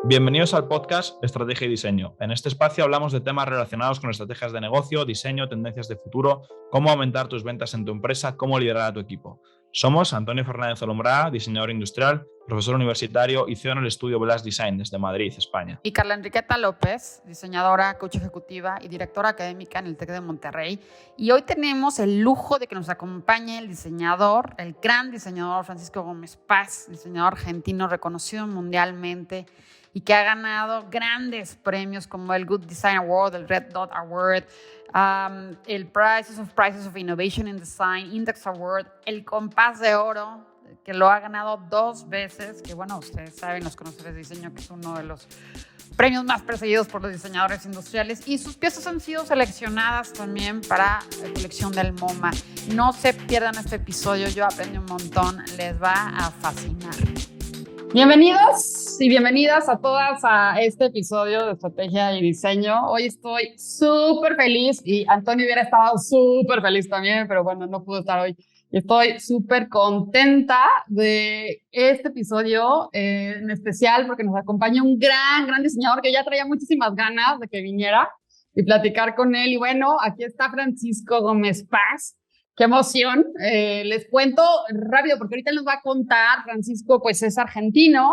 Bienvenidos al podcast Estrategia y Diseño. En este espacio hablamos de temas relacionados con estrategias de negocio, diseño, tendencias de futuro, cómo aumentar tus ventas en tu empresa, cómo liderar a tu equipo. Somos Antonio Fernández Olombrá, diseñador industrial, profesor universitario y CEO en el estudio Blast Design desde Madrid, España. Y Carla Enriqueta López, diseñadora, coach ejecutiva y directora académica en el TEC de Monterrey. Y hoy tenemos el lujo de que nos acompañe el diseñador, el gran diseñador Francisco Gómez Paz, diseñador argentino reconocido mundialmente y que ha ganado grandes premios como el Good Design Award, el Red Dot Award, el Prices of Innovation in Design, Index Award, el Compás de Oro, que lo ha ganado 2 veces, que bueno, ustedes saben, los conocedores de diseño, que es uno de los premios más perseguidos por los diseñadores industriales, y sus piezas han sido seleccionadas también para la colección del MoMA. No se pierdan este episodio, yo aprendí un montón, les va a fascinar. Bienvenidos y bienvenidas a todas a este episodio de Estrategia y Diseño. Hoy estoy súper feliz y Antonio hubiera estado súper feliz también, pero bueno, no pudo estar hoy. Estoy súper contenta de este episodio en especial porque nos acompaña un gran diseñador que ya traía muchísimas ganas de que viniera y platicar con él. Y bueno, aquí está Francisco Gómez Paz. ¡Qué emoción! Les cuento rápido porque ahorita les va a contar. Francisco pues es argentino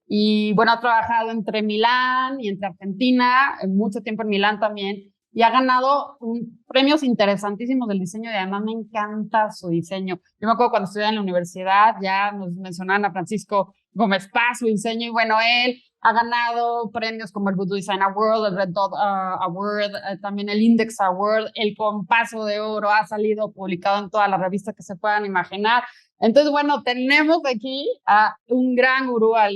y bueno, ha trabajado entre Milán y entre Argentina, mucho tiempo en Milán también, y ha ganado premios interesantísimos del diseño y además me encanta su diseño. Yo me acuerdo cuando estudiaba en la universidad, ya nos mencionaban a Francisco Gómez Paz, su diseño, y bueno, él ha ganado premios como el Good Design Award, el Red Dot Award, también el Index Award, el Compaso de Oro, ha salido publicado en todas las revistas que se puedan imaginar. Entonces, bueno, tenemos aquí a un gran gurú, a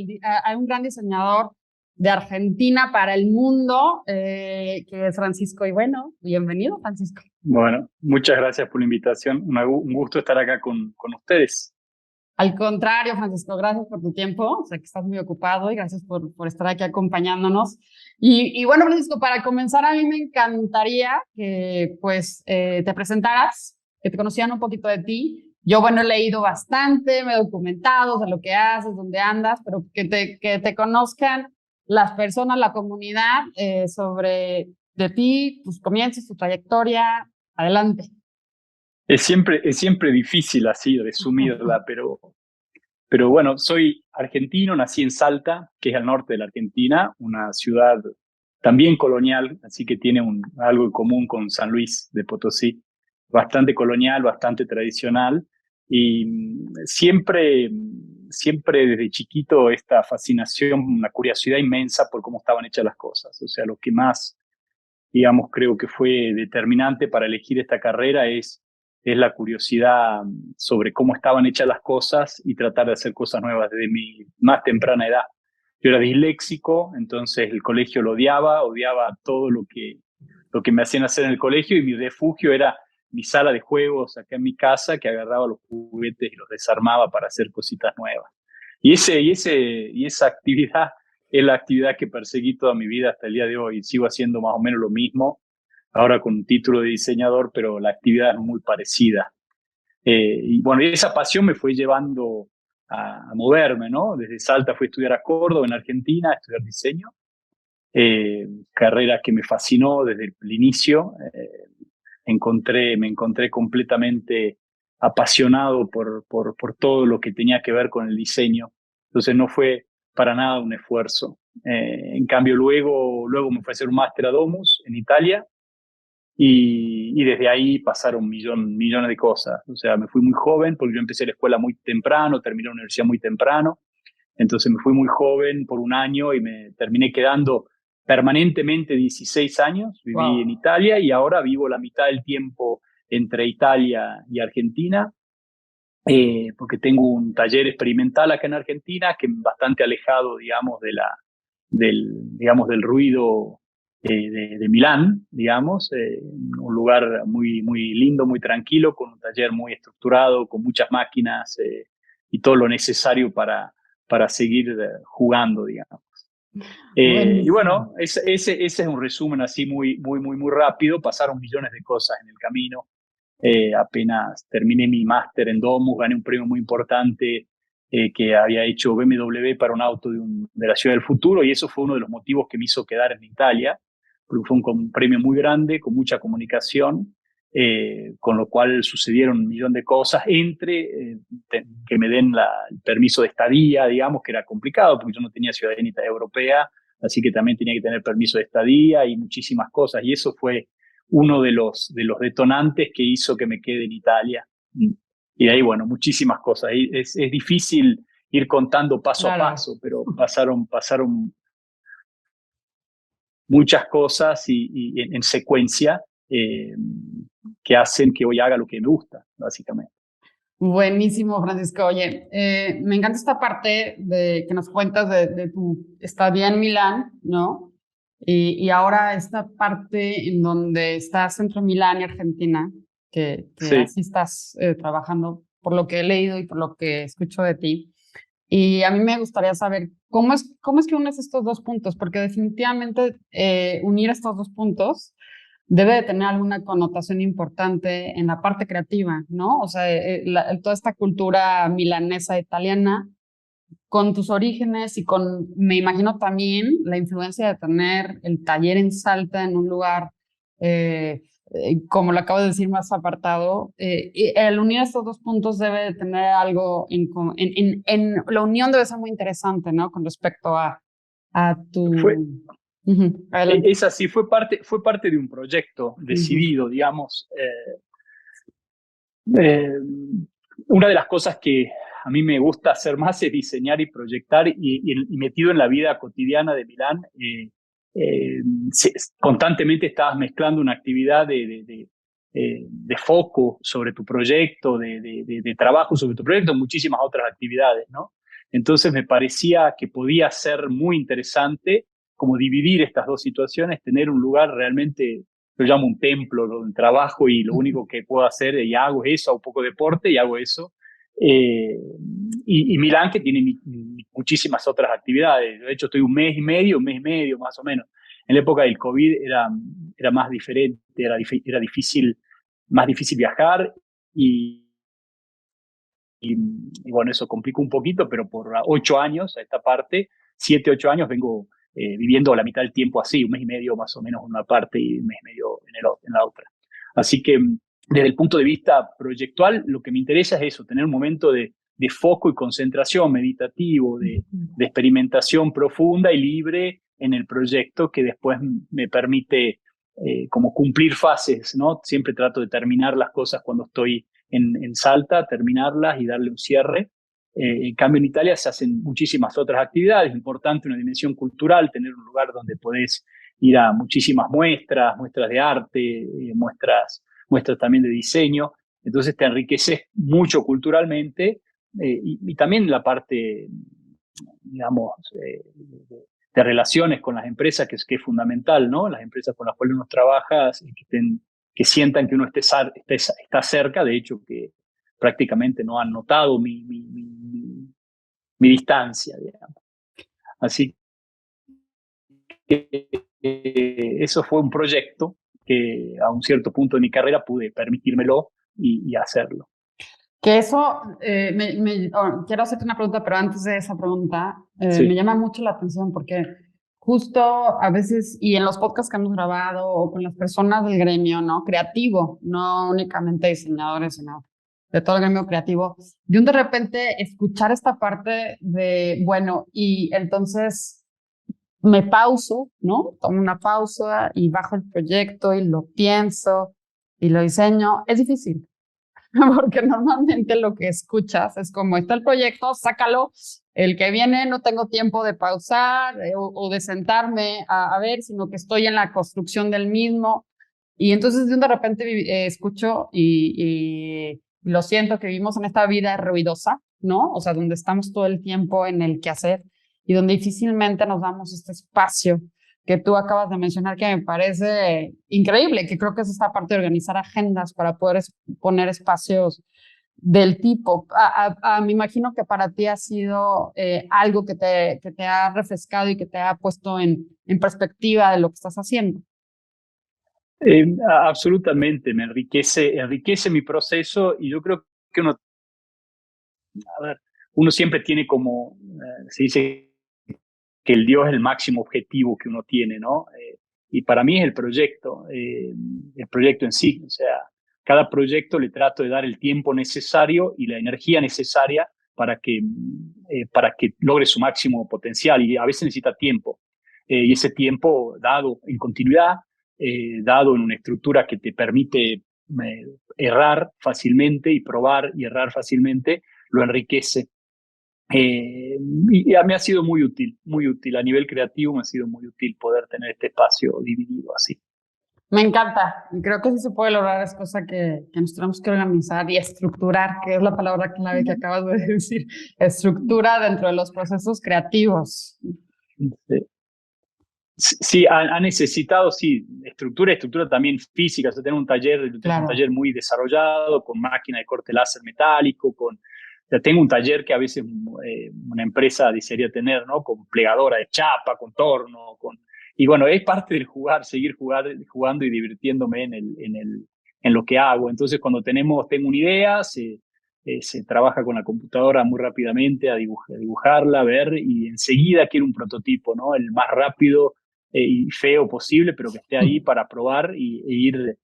un gran diseñador de Argentina para el mundo, que es Francisco. Y bueno, bienvenido, Francisco. Bueno, muchas gracias por la invitación. Un gusto estar acá con ustedes. Al contrario, Francisco, gracias por tu tiempo. Sé que estás muy ocupado y gracias por estar aquí acompañándonos. Y bueno, Francisco, para comenzar, a mí me encantaría que pues te presentaras, que te conocieran un poquito de ti. Yo, bueno, he leído bastante, me he documentado de lo que haces, dónde andas, pero que te conozcan las personas, la comunidad, sobre de ti, tus comienzos, tu trayectoria. Adelante. Es siempre difícil así resumirla, pero bueno, soy argentino, nací en Salta, que es al norte de la Argentina, una ciudad también colonial, así que tiene algo en común con San Luis de Potosí, bastante colonial, bastante tradicional, y siempre desde chiquito esta fascinación, una curiosidad inmensa por cómo estaban hechas las cosas. O sea, lo que más, digamos, creo que fue determinante para elegir esta carrera es la curiosidad sobre cómo estaban hechas las cosas y tratar de hacer cosas nuevas desde mi más temprana edad. Yo era disléxico, entonces el colegio lo odiaba todo lo que me hacían hacer en el colegio, y mi refugio era mi sala de juegos acá en mi casa, que agarraba los juguetes y los desarmaba para hacer cositas nuevas. Y esa actividad es la actividad que perseguí toda mi vida hasta el día de hoy. Sigo haciendo más o menos lo mismo, ahora con un título de diseñador, pero la actividad es muy parecida. Y bueno, esa pasión me fue llevando a moverme, ¿no? Desde Salta fui a estudiar a Córdoba, en Argentina, a estudiar diseño. Carrera que me fascinó desde el inicio. Me encontré completamente apasionado por todo lo que tenía que ver con el diseño. Entonces no fue para nada un esfuerzo. En cambio, luego me fui a hacer un máster a Domus en Italia, y desde ahí pasaron millones de cosas. O sea, me fui muy joven porque yo empecé la escuela muy temprano, terminé la universidad muy temprano. Entonces me fui muy joven por un año y me terminé quedando permanentemente 16 años. Viví en Italia y ahora vivo la mitad del tiempo entre Italia y Argentina, porque tengo un taller experimental acá en Argentina que es bastante alejado, digamos, del ruido de Milán, digamos, un lugar muy lindo, muy tranquilo, con un taller muy estructurado, con muchas máquinas y todo lo necesario para seguir jugando, digamos. Y bueno, ese es un resumen así muy rápido. Pasaron millones de cosas en el camino. Apenas terminé mi máster en Domus, gané un premio muy importante que había hecho BMW para un auto de la Ciudad del Futuro, y eso fue uno de los motivos que me hizo quedar en Italia, porque fue un premio muy grande, con mucha comunicación, con lo cual sucedieron un millón de cosas, que me den el permiso de estadía, digamos, que era complicado, porque yo no tenía ciudadanía europea, así que también tenía que tener permiso de estadía y muchísimas cosas, y eso fue uno de los detonantes que hizo que me quede en Italia. Y de ahí, bueno, muchísimas cosas. Es difícil ir contando paso a paso, pero pasaron muchas cosas y en secuencia, que hacen que hoy haga lo que me gusta, básicamente. Buenísimo, Francisco. Oye, me encanta esta parte de que nos cuentas de tu estadía en Milán, ¿no? Y ahora esta parte en donde estás entre Milán y Argentina, que Sí. así estás trabajando, por lo que he leído y por lo que escucho de ti. Y a mí me gustaría saber cómo es que unes estos dos puntos, porque definitivamente unir estos dos puntos debe de tener alguna connotación importante en la parte creativa, ¿no? O sea, toda esta cultura milanesa italiana con tus orígenes y con, me imagino también, la influencia de tener el taller en Salta en un lugar, como lo acabo de decir, más apartado. Y el unir estos dos puntos debe de tener algo la unión debe ser muy interesante, ¿no? Con respecto a tu... Es así, fue parte de un proyecto decidido, digamos. Una de las cosas que a mí me gusta hacer más es diseñar y proyectar, y metido en la vida cotidiana de Milán, constantemente estabas mezclando una actividad de foco sobre tu proyecto, de trabajo sobre tu proyecto, muchísimas otras actividades, ¿no? Entonces me parecía que podía ser muy interesante como dividir estas dos situaciones, tener un lugar realmente, yo llamo un templo, donde trabajo y lo único que puedo hacer y hago es eso, un poco de deporte y hago eso. Y Milán, que tiene muchísimas otras actividades. De hecho, estoy un mes y medio más o menos. En la época del COVID era más diferente, era más difícil viajar, y bueno, eso complicó un poquito, pero por 8 años a esta parte, 7, 8 años vengo viviendo la mitad del tiempo así, un mes y medio más o menos en una parte y un mes y medio en la otra. Así que desde el punto de vista proyectual, lo que me interesa es eso, tener un momento de foco y concentración meditativo, de experimentación profunda y libre en el proyecto, que después me permite como cumplir fases, ¿no? Siempre trato de terminar las cosas cuando estoy en Salta, terminarlas y darle un cierre. En cambio, en Italia se hacen muchísimas otras actividades. Importante una dimensión cultural, tener un lugar donde podés ir a muchísimas muestras de arte, muestras también de diseño. Entonces te enriqueces mucho culturalmente, y también la parte, digamos, de relaciones con las empresas, que es fundamental, ¿no? Las empresas con las cuales uno trabaja, que sientan que uno está cerca, de hecho, que prácticamente no han notado mi distancia, digamos. Así que eso fue un proyecto que a un cierto punto de mi carrera pude permitírmelo y hacerlo. Que eso, quiero hacerte una pregunta, pero antes de esa pregunta, Sí. me llama mucho la atención porque justo a veces, y en los podcasts que hemos grabado o con las personas del gremio, ¿no? Creativo, no únicamente diseñadores, sino de todo el gremio creativo, de repente escuchar esta parte de, bueno, y entonces me pauso, ¿no? Tomo una pausa y bajo el proyecto y lo pienso y lo diseño. Es difícil. Porque normalmente lo que escuchas es como está el proyecto, sácalo, el que viene no tengo tiempo de pausar o de sentarme a ver, sino que estoy en la construcción del mismo. Y entonces de repente escucho y lo siento que vivimos en esta vida ruidosa, ¿no? O sea, donde estamos todo el tiempo en el quehacer y donde difícilmente nos damos este espacio que tú acabas de mencionar, que me parece increíble, que creo que es esta parte de organizar agendas para poder poner espacios del tipo. Me imagino que para ti ha sido algo que te ha refrescado y que te ha puesto en perspectiva de lo que estás haciendo. Absolutamente, me enriquece mi proceso, y yo creo que uno siempre tiene como, se dice que el Dios es el máximo objetivo que uno tiene, ¿no? Y para mí es el proyecto en sí. O sea, cada proyecto le trato de dar el tiempo necesario y la energía necesaria para que logre su máximo potencial. Y a veces necesita tiempo. Y ese tiempo dado en continuidad, dado en una estructura que te permite errar fácilmente y probar y errar fácilmente, lo enriquece. Y me ha sido muy útil. A nivel creativo me ha sido muy útil poder tener este espacio dividido así. Me encanta. Y creo que sí se puede lograr, es cosa que nos tenemos que organizar y estructurar, que es la palabra clave que acabas de decir. Estructura dentro de los procesos creativos. Sí. Sí, ha necesitado, sí, estructura también física. O sea, tengo un taller muy desarrollado con máquina de corte láser metálico, ya tengo un taller que a veces una empresa desearía tener, ¿no? Con plegadora de chapa, con torno, y bueno, es parte del seguir jugando y divirtiéndome en lo que hago. Entonces, cuando tengo una idea, se trabaja con la computadora muy rápidamente a dibujarla, a ver, y enseguida quiero un prototipo, ¿no? El más rápido y feo posible, pero que esté ahí para probar ir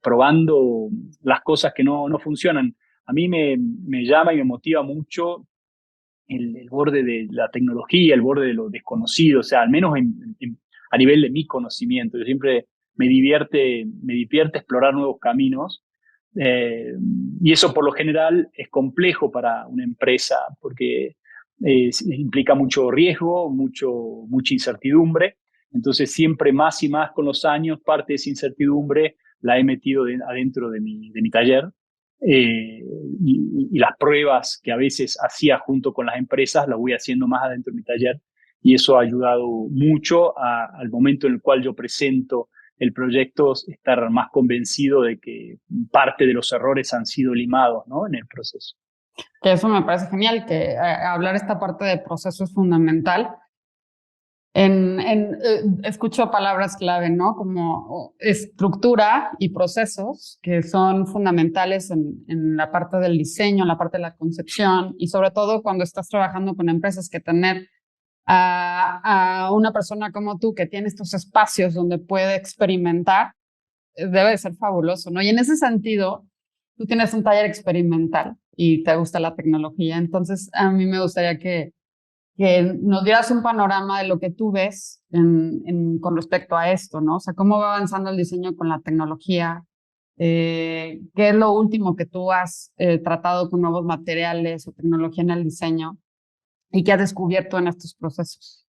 probando las cosas que no funcionan. A mí me llama y me motiva mucho el borde de la tecnología, el borde de lo desconocido, o sea, al menos a nivel de mi conocimiento. Yo siempre me divierte explorar nuevos caminos. Y eso por lo general es complejo para una empresa porque implica mucho riesgo, mucha incertidumbre. Entonces siempre más y más con los años parte de esa incertidumbre la he metido adentro de mi taller. Y las pruebas que a veces hacía junto con las empresas las voy haciendo más adentro de mi taller, y eso ha ayudado mucho al momento en el cual yo presento el proyecto, estar más convencido de que parte de los errores han sido limados, ¿no? En el proceso. Que eso me parece genial, que hablar esta parte de proceso es fundamental. Escucho palabras clave, ¿no? Como estructura y procesos, que son fundamentales en la parte del diseño, en la parte de la concepción, y sobre todo cuando estás trabajando con empresas, que tener a una persona como tú que tiene estos espacios donde puede experimentar, debe de ser fabuloso, ¿no? Y en ese sentido, tú tienes un taller experimental y te gusta la tecnología, entonces a mí me gustaría que nos dieras un panorama de lo que tú ves con respecto a esto, ¿no? O sea, cómo va avanzando el diseño con la tecnología, qué es lo último que tú has tratado con nuevos materiales o tecnología en el diseño y qué has descubierto en estos procesos.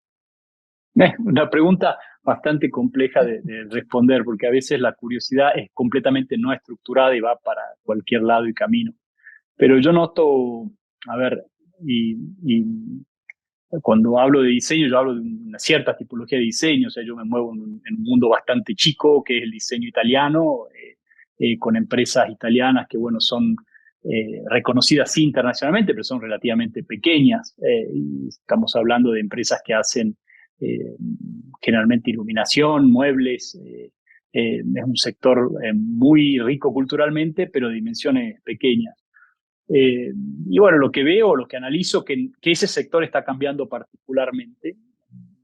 Una pregunta bastante compleja de responder, porque a veces la curiosidad es completamente no estructurada y va para cualquier lado y camino. Pero yo noto, a ver, y cuando hablo de diseño, yo hablo de una cierta tipología de diseño. O sea, yo me muevo en un mundo bastante chico, que es el diseño italiano, con empresas italianas que, bueno, son reconocidas internacionalmente, pero son relativamente pequeñas. Y estamos hablando de empresas que hacen generalmente iluminación, muebles. Es un sector muy rico culturalmente, pero de dimensiones pequeñas. Y bueno, lo que veo, lo que analizo, que ese sector está cambiando particularmente en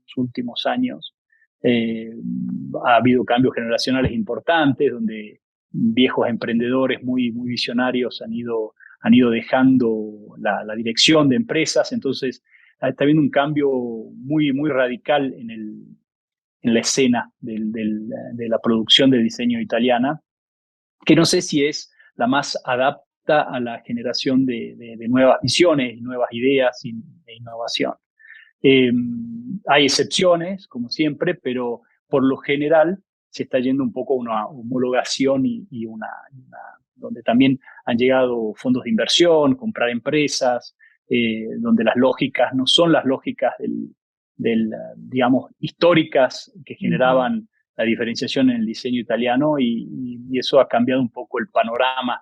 los últimos años. Ha habido cambios generacionales importantes, donde viejos emprendedores muy visionarios han ido dejando la dirección de empresas. Entonces, está habiendo un cambio muy radical en la escena de la producción de diseño italiana, que no sé si es la más adaptada a la generación de nuevas visiones, nuevas ideas e innovación. Hay excepciones, como siempre, pero por lo general se está yendo un poco a una homologación y donde también han llegado fondos de inversión, comprar empresas, donde las lógicas no son las lógicas digamos, históricas que generaban la diferenciación en el diseño italiano, y eso ha cambiado un poco el panorama.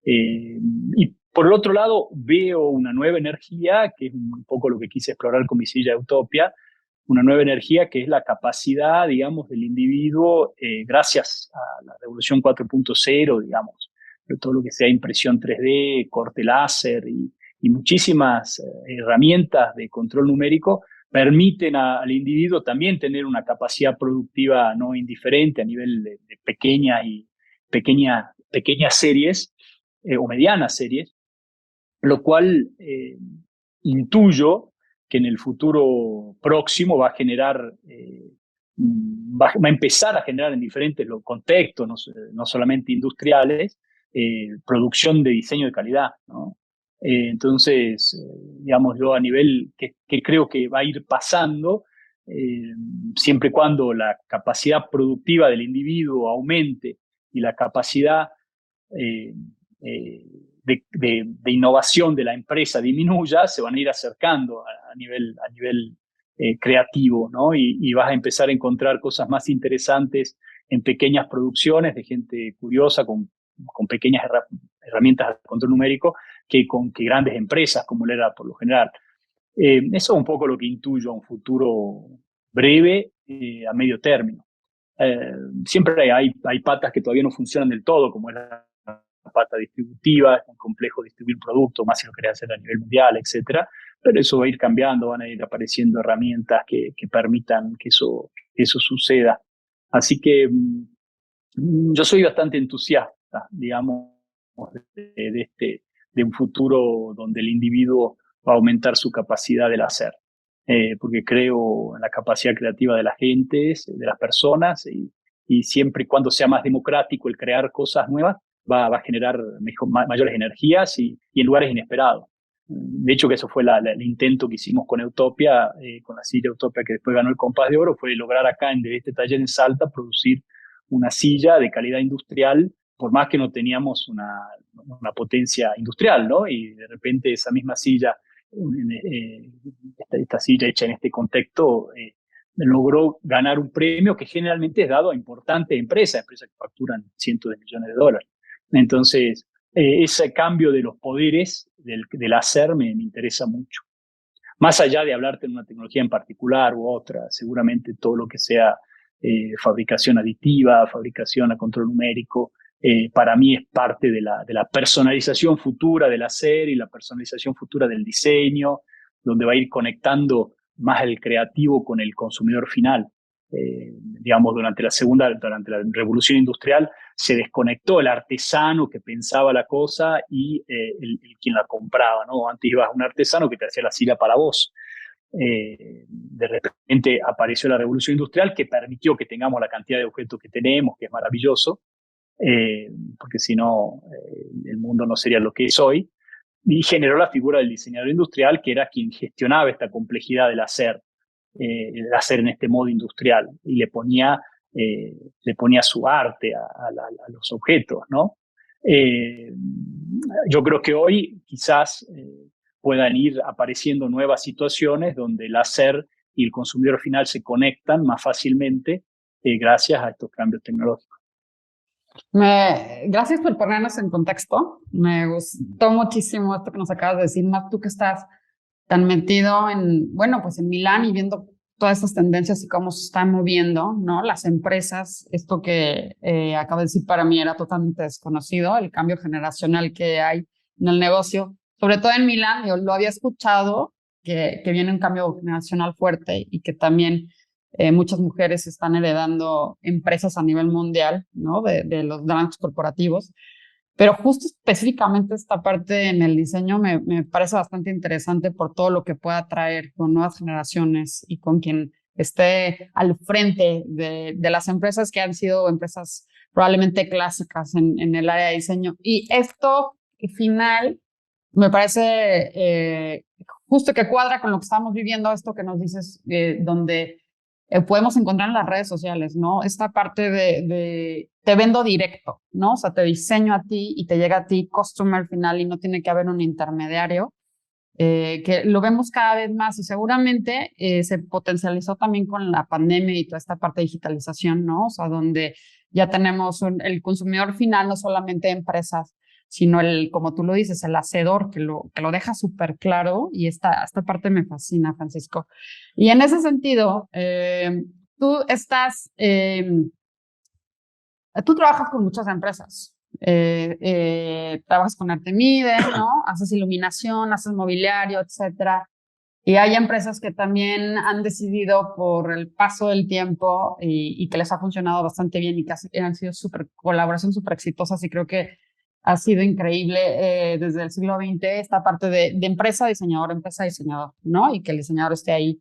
Y por el otro lado, veo una nueva energía, que es un poco lo que quise explorar con mi silla de Utopia, una nueva energía que es la capacidad, digamos, del individuo, gracias a la revolución 4.0, digamos, todo lo que sea impresión 3D, corte láser y y muchísimas herramientas de control numérico permiten al individuo también tener una capacidad productiva no indiferente a nivel de pequeñas series o medianas series, lo cual intuyo que en el futuro próximo va a generar, va a empezar a generar en diferentes contextos, no solamente industriales, producción de diseño de calidad, ¿no? Entonces, digamos, yo a nivel que creo que va a ir pasando, siempre y cuando la capacidad productiva del individuo aumente y la capacidad de innovación de la empresa disminuya, se van a ir acercando a nivel creativo, ¿no? Y vas a empezar a encontrar cosas más interesantes en pequeñas producciones de gente curiosa con pequeñas herramientas de control numérico que grandes empresas como lo era por lo general. Eso es un poco lo que intuyo a un futuro breve a medio término. Siempre hay patas que todavía no funcionan del todo, como es la pata distributiva, es muy complejo distribuir productos, más si lo querés hacer a nivel mundial, etcétera. Pero eso va a ir cambiando, van a ir apareciendo herramientas que permitan que eso suceda. Así que yo soy bastante entusiasta, digamos, de un futuro donde el individuo va a aumentar su capacidad del hacer. Porque creo en la capacidad creativa de la gente, de las personas, y siempre y cuando sea más democrático el crear cosas nuevas, va a generar mayores energías y en lugares inesperados. De hecho, que eso fue el intento que hicimos con Utopia, con la silla Utopia que después ganó el Compás de Oro, fue lograr acá en este taller en Salta producir una silla de calidad industrial, por más que no teníamos una potencia industrial, ¿no? Y de repente esa misma silla, esta silla hecha en este contexto, logró ganar un premio que generalmente es dado a importantes empresas que facturan cientos de millones de dólares. Entonces, ese cambio de los poderes del hacer me interesa mucho. Más allá de hablarte de una tecnología en particular u otra, seguramente todo lo que sea fabricación aditiva, fabricación a control numérico, para mí es parte de la personalización futura del hacer y la personalización futura del diseño, donde va a ir conectando más el creativo con el consumidor final. Digamos, durante la revolución industrial se desconectó el artesano que pensaba la cosa y quien la compraba, ¿no? Antes ibas a un artesano que te hacía la silla para vos. De repente apareció la revolución industrial que permitió que tengamos la cantidad de objetos que tenemos, que es maravilloso, porque si no, el mundo no sería lo que es hoy, y generó la figura del diseñador industrial, que era quien gestionaba esta complejidad del hacer en este modo industrial, y le ponía su arte a los objetos, ¿no? Yo creo que hoy quizás puedan ir apareciendo nuevas situaciones donde el hacer y el consumidor final se conectan más fácilmente gracias a estos cambios tecnológicos. Gracias por ponernos en contexto. Me gustó muchísimo esto que nos acabas de decir, más tú que estás tan metido en Milán y viendo todas estas tendencias y cómo se están moviendo, ¿no? Las empresas, esto que acabo de decir para mí era totalmente desconocido, el cambio generacional que hay en el negocio, sobre todo en Milán. Yo lo había escuchado, que viene un cambio generacional fuerte y que también muchas mujeres están heredando empresas a nivel mundial, ¿no? De los grandes corporativos. Pero justo específicamente esta parte en el diseño me parece bastante interesante por todo lo que pueda traer con nuevas generaciones y con quien esté al frente de las empresas que han sido empresas probablemente clásicas en el área de diseño. Y esto final me parece justo que cuadra con lo que estamos viviendo, esto que nos dices, donde podemos encontrar en las redes sociales, ¿no? Esta parte de te vendo directo, ¿no? O sea, te diseño a ti y te llega a ti customer final y no tiene que haber un intermediario, que lo vemos cada vez más y seguramente se potencializó también con la pandemia y toda esta parte de digitalización, ¿no? O sea, donde ya tenemos el consumidor final, no solamente empresas, sino como tú lo dices, el hacedor, que lo deja súper claro, y esta parte me fascina, Francisco. Y en ese sentido, tú trabajas con muchas empresas, trabajas con Artemide, ¿no? Haces iluminación, haces mobiliario, etcétera. Y hay empresas que también han decidido por el paso del tiempo y que les ha funcionado bastante bien y que han sido colaboraciones súper exitosas, y creo que ha sido increíble desde el siglo XX esta parte de empresa diseñador, ¿no? Y que el diseñador esté ahí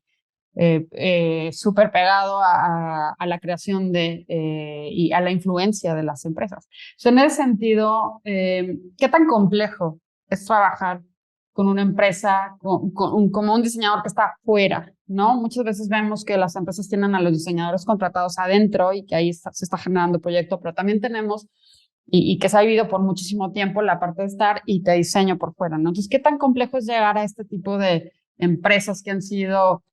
súper pegado a la creación y a la influencia de las empresas. En ese sentido, ¿qué tan complejo es trabajar con una empresa, como un diseñador que está afuera, ¿no? Muchas veces vemos que las empresas tienen a los diseñadores contratados adentro y que ahí se está generando proyecto, pero también tenemos, y que se ha vivido por muchísimo tiempo, la parte de estar y de diseño por fuera, ¿no? Entonces, ¿qué tan complejo es llegar a este tipo de empresas que han sido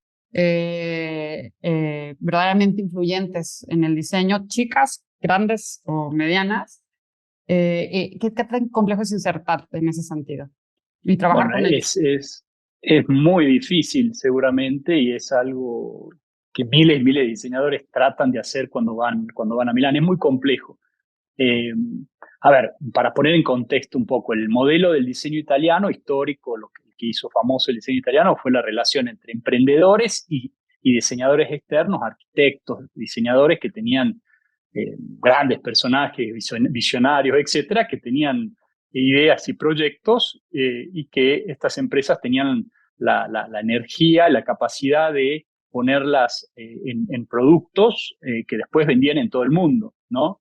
verdaderamente influyentes en el diseño, chicas, grandes o medianas? ¿Qué tan complejo es insertarte en ese sentido y trabajar Bueno, con ellos? es muy difícil seguramente, y es algo que miles y miles de diseñadores tratan de hacer cuando van a Milán. Es muy complejo. Eh, a ver, para poner en contexto un poco, el modelo del diseño italiano histórico, lo que hizo famoso el diseño italiano, fue la relación entre emprendedores y diseñadores externos, arquitectos, diseñadores que tenían grandes personajes, visionarios, etcétera, que tenían ideas y proyectos, y que estas empresas tenían la energía, la capacidad de ponerlas en productos que después vendían en todo el mundo, ¿no?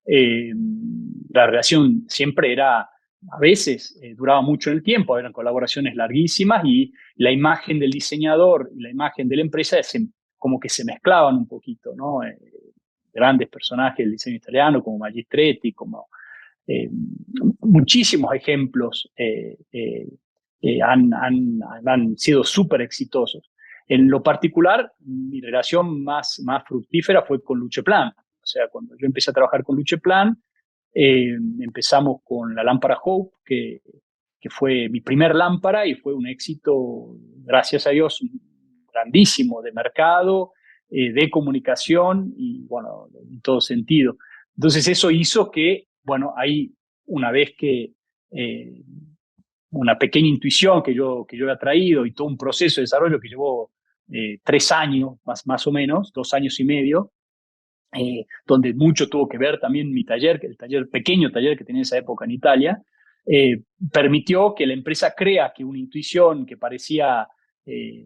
La relación siempre era, a veces duraba mucho en el tiempo, eran colaboraciones larguísimas, y la imagen del diseñador y la imagen de la empresa como que se mezclaban un poquito, ¿no? Grandes personajes del diseño italiano como Magistretti, como eh, muchísimos ejemplos han sido súper exitosos. En lo particular, mi relación más fructífera fue con Lucheplan. O sea, cuando yo empecé a trabajar con Lucheplan, empezamos con la lámpara Hope, que fue mi primer lámpara y fue un éxito, gracias a Dios, grandísimo de mercado, de comunicación y, bueno, en todo sentido. Entonces eso hizo que, bueno, ahí una vez que una pequeña intuición que yo había traído y todo un proceso de desarrollo que llevó 3 años, más o menos, 2 años y medio, donde mucho tuvo que ver también mi taller, el pequeño taller que tenía en esa época en Italia, permitió que la empresa crea que una intuición que parecía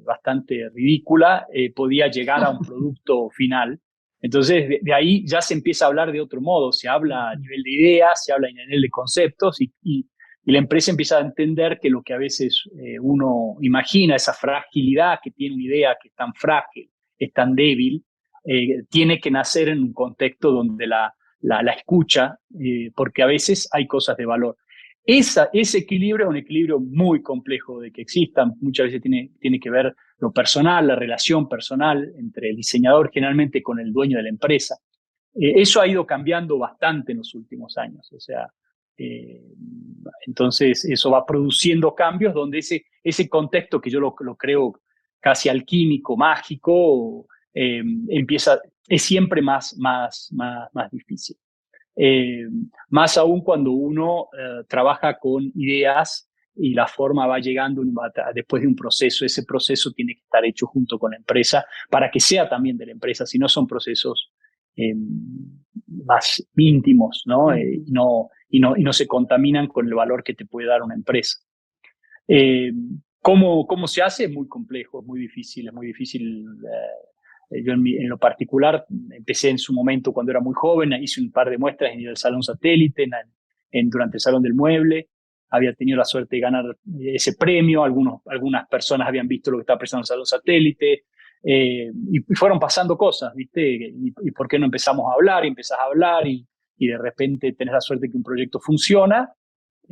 bastante ridícula podía llegar a un producto final. Entonces, de ahí ya se empieza a hablar de otro modo, se habla a nivel de ideas, se habla a nivel de conceptos, y la empresa empieza a entender que lo que a veces uno imagina, esa fragilidad que tiene una idea que es tan frágil, es tan débil, tiene que nacer en un contexto donde la escucha, porque a veces hay cosas de valor. Ese equilibrio es un equilibrio muy complejo de que exista. Muchas veces tiene que ver lo personal, la relación personal entre el diseñador generalmente con el dueño de la empresa. Eso ha ido cambiando bastante en los últimos años. O sea, entonces eso va produciendo cambios donde ese contexto que yo lo creo casi alquímico, mágico, es siempre más difícil. Más aún cuando uno trabaja con ideas y la forma va llegando después de un proceso. Ese proceso tiene que estar hecho junto con la empresa para que sea también de la empresa, si no son procesos más íntimos, ¿no? Y no se contaminan con el valor que te puede dar una empresa. ¿Cómo se hace? Es muy complejo, es muy difícil, es muy difícil. Yo en lo particular empecé en su momento cuando era muy joven, hice un par de muestras en el Salón Satélite, durante el Salón del Mueble. Había tenido la suerte de ganar ese premio, algunas personas habían visto lo que estaba presentando en el Salón Satélite, y fueron pasando cosas, ¿viste? Y por qué no empezamos a hablar, y empezás a hablar, y de repente tenés la suerte que un proyecto funciona.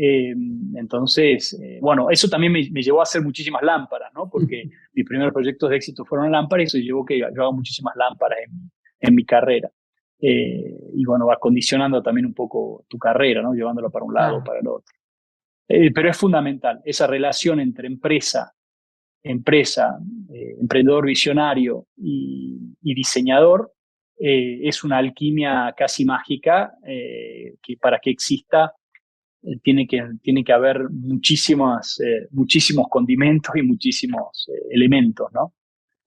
Entonces, bueno, eso también me llevó a hacer muchísimas lámparas, ¿no? Porque mis primeros proyectos de éxito fueron lámparas, y eso llevó que yo haga muchísimas lámparas en mi carrera. Y bueno, va condicionando también un poco tu carrera, ¿no? Llevándolo para un lado o para el otro. Pero es fundamental esa relación entre empresa, emprendedor visionario y diseñador. es una alquimia casi mágica que para que exista tiene que haber muchísimos condimentos y muchísimos elementos, ¿no?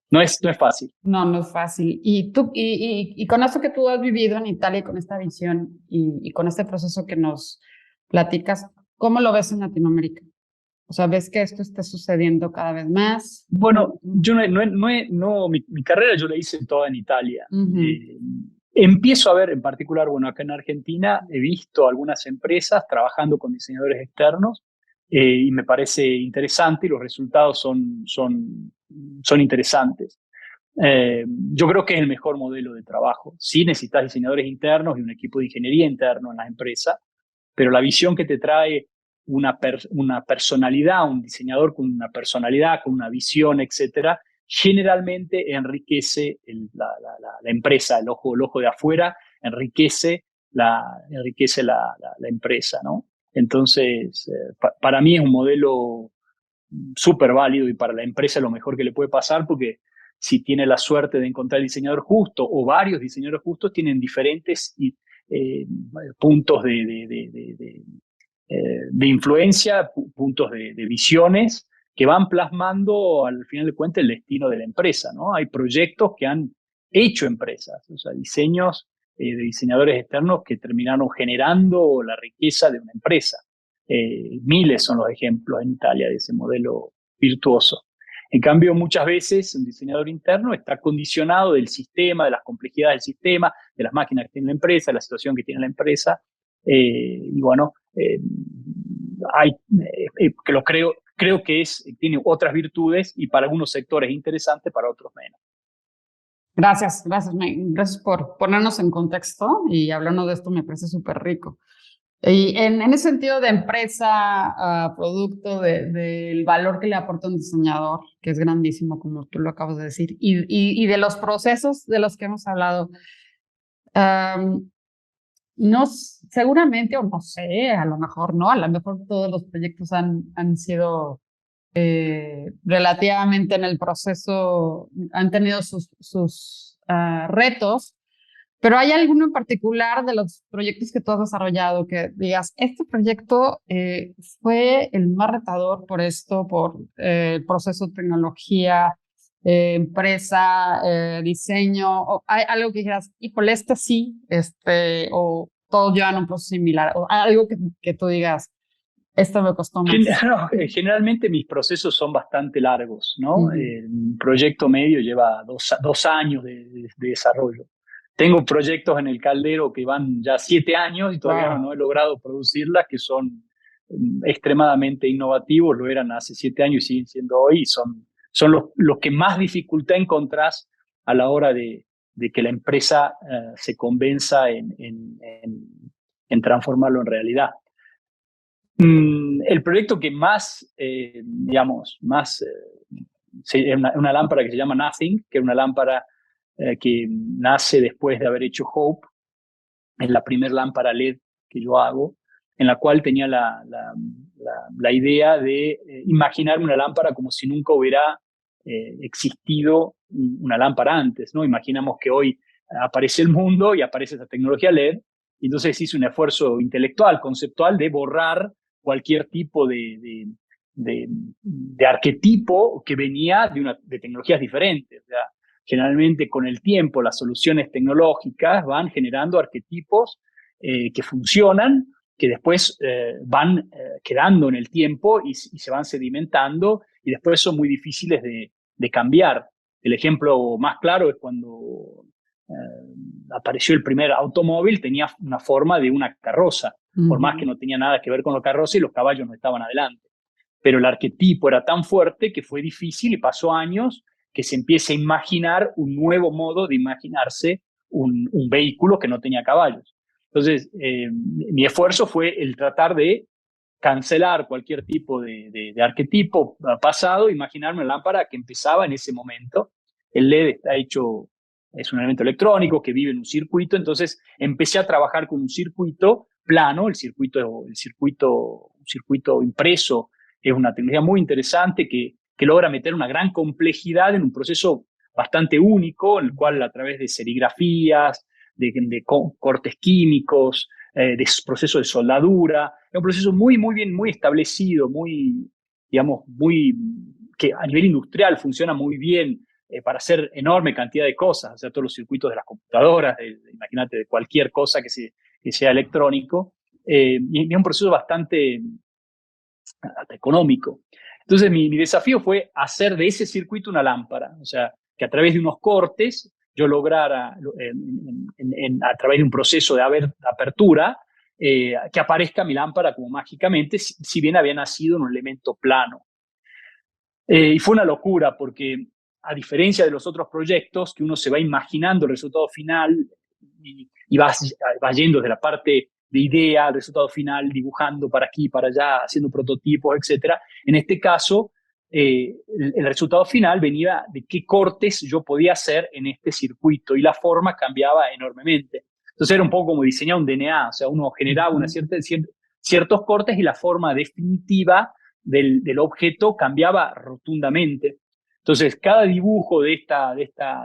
No es fácil. No, no es fácil. Y tú, y con esto que tú has vivido en Italia, con esta visión y con este proceso que nos platicas, ¿cómo lo ves en Latinoamérica? O sea, ¿ves que esto está sucediendo cada vez más? Bueno, yo mi carrera yo la hice toda en Italia. Uh-huh. Empiezo a ver, en particular, bueno, acá en Argentina he visto algunas empresas trabajando con diseñadores externos y me parece interesante y los resultados son interesantes. Yo creo que es el mejor modelo de trabajo. Sí necesitas diseñadores internos y un equipo de ingeniería interno en la empresa, pero la visión que te trae una personalidad, un diseñador con una personalidad, con una visión, etcétera, generalmente enriquece la empresa, el ojo de afuera, enriquece la empresa, ¿no? Entonces, para mí es un modelo súper válido y para la empresa lo mejor que le puede pasar porque si tiene la suerte de encontrar el diseñador justo o varios diseñadores justos, tienen diferentes puntos de influencia, puntos de visiones que van plasmando al final de cuentas el destino de la empresa, ¿no? Hay proyectos que han hecho empresas, o sea, diseños de diseñadores externos que terminaron generando la riqueza de una empresa. Miles son los ejemplos en Italia de ese modelo virtuoso. En cambio, muchas veces un diseñador interno está condicionado del sistema, de las complejidades del sistema, de las máquinas que tiene la empresa, de la situación que tiene la empresa. Y bueno, que creo que tiene otras virtudes y para algunos sectores interesante, para otros menos. Gracias, gracias por ponernos en contexto y hablando de esto me parece súper rico. Y en ese sentido de empresa, producto del valor que le aporta un diseñador, que es grandísimo, como tú lo acabas de decir, y de los procesos de los que hemos hablado, no, seguramente, o no sé, a lo mejor no, a lo mejor todos los proyectos han sido relativamente en el proceso, han tenido sus retos. Pero ¿hay alguno en particular de los proyectos que tú has desarrollado que digas, este proyecto fue el más retador por esto, por el proceso de tecnología, empresa, diseño, o hay algo que dijeras, híjole, este sí, o todos llevan un proceso similar, o algo que tú digas, esto me costó más? Generalmente mis procesos son bastante largos, ¿no? Uh-huh. Un proyecto medio lleva 2 años de desarrollo. Tengo proyectos en el caldero que van ya 7 años y todavía no he logrado producirlas, que son extremadamente innovativos, lo eran hace 7 años y siguen siendo hoy, y son los que más dificultad encontrás a la hora de que la empresa se convenza en transformarlo en realidad. El proyecto que más, digamos, es una lámpara que se llama Nothing, que es una lámpara que nace después de haber hecho Hope, es la primera lámpara LED que yo hago, en la cual tenía la idea de imaginarme una lámpara como si nunca hubiera existido una lámpara antes, ¿no? Imaginamos que hoy aparece el mundo y aparece esa tecnología LED, y entonces hice un esfuerzo intelectual, conceptual, de borrar cualquier tipo de arquetipo que venía de tecnologías diferentes. O sea, generalmente con el tiempo las soluciones tecnológicas van generando arquetipos que funcionan, que después van quedando en el tiempo y se van sedimentando y después son muy difíciles de cambiar. El ejemplo más claro es cuando apareció el primer automóvil, tenía una forma de una carroza, por más que no tenía nada que ver con la carroza y los caballos no estaban adelante. Pero el arquetipo era tan fuerte que fue difícil y pasó años que se empiece a imaginar un nuevo modo de imaginarse un vehículo que no tenía caballos. Entonces, mi esfuerzo fue el tratar de cancelar cualquier tipo de arquetipo pasado, imaginarme una lámpara que empezaba en ese momento. El LED está hecho, es un elemento electrónico que vive en un circuito, entonces empecé a trabajar con un circuito plano, un circuito impreso. Es una tecnología muy interesante que logra meter una gran complejidad en un proceso bastante único, en el cual a través de serigrafías, de cortes químicos, de proceso de soldadura, es un proceso muy, muy bien, muy establecido, muy, digamos, que a nivel industrial funciona muy bien para hacer enorme cantidad de cosas, o sea, todos los circuitos de las computadoras, imagínate, de cualquier cosa que sea electrónico, y es un proceso bastante económico. Entonces mi desafío fue hacer de ese circuito una lámpara, o sea, que a través de unos cortes yo lograra, a través de un proceso de apertura, que aparezca mi lámpara como mágicamente, si bien había nacido en un elemento plano. Y fue una locura porque, a diferencia de los otros proyectos, que uno se va imaginando el resultado final y va yendo de la parte de idea al resultado final, dibujando para aquí, para allá, haciendo prototipos, etc. En este caso, el resultado final venía de qué cortes yo podía hacer en este circuito y la forma cambiaba enormemente. Entonces era un poco como diseñar un DNA, o sea, uno generaba ciertos cortes y la forma definitiva del objeto cambiaba rotundamente. Entonces, cada dibujo de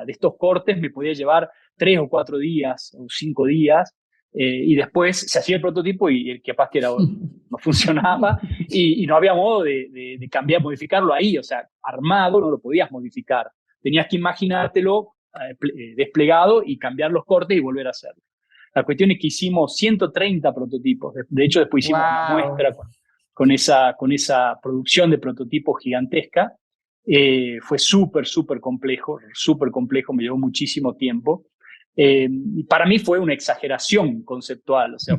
estos cortes me podía llevar 3 o 4 días o 5 días, y después se hacía el prototipo y capaz que no funcionaba y no había modo de cambiar, modificarlo ahí. O sea, armado no lo podías modificar. Tenías que imaginártelo desplegado y cambiar los cortes y volver a hacerlo. La cuestión es que hicimos 130 prototipos. De hecho, después hicimos una muestra con esa producción de prototipos gigantesca. Fue súper complejo, me llevó muchísimo tiempo. Y para mí fue una exageración conceptual, o sea,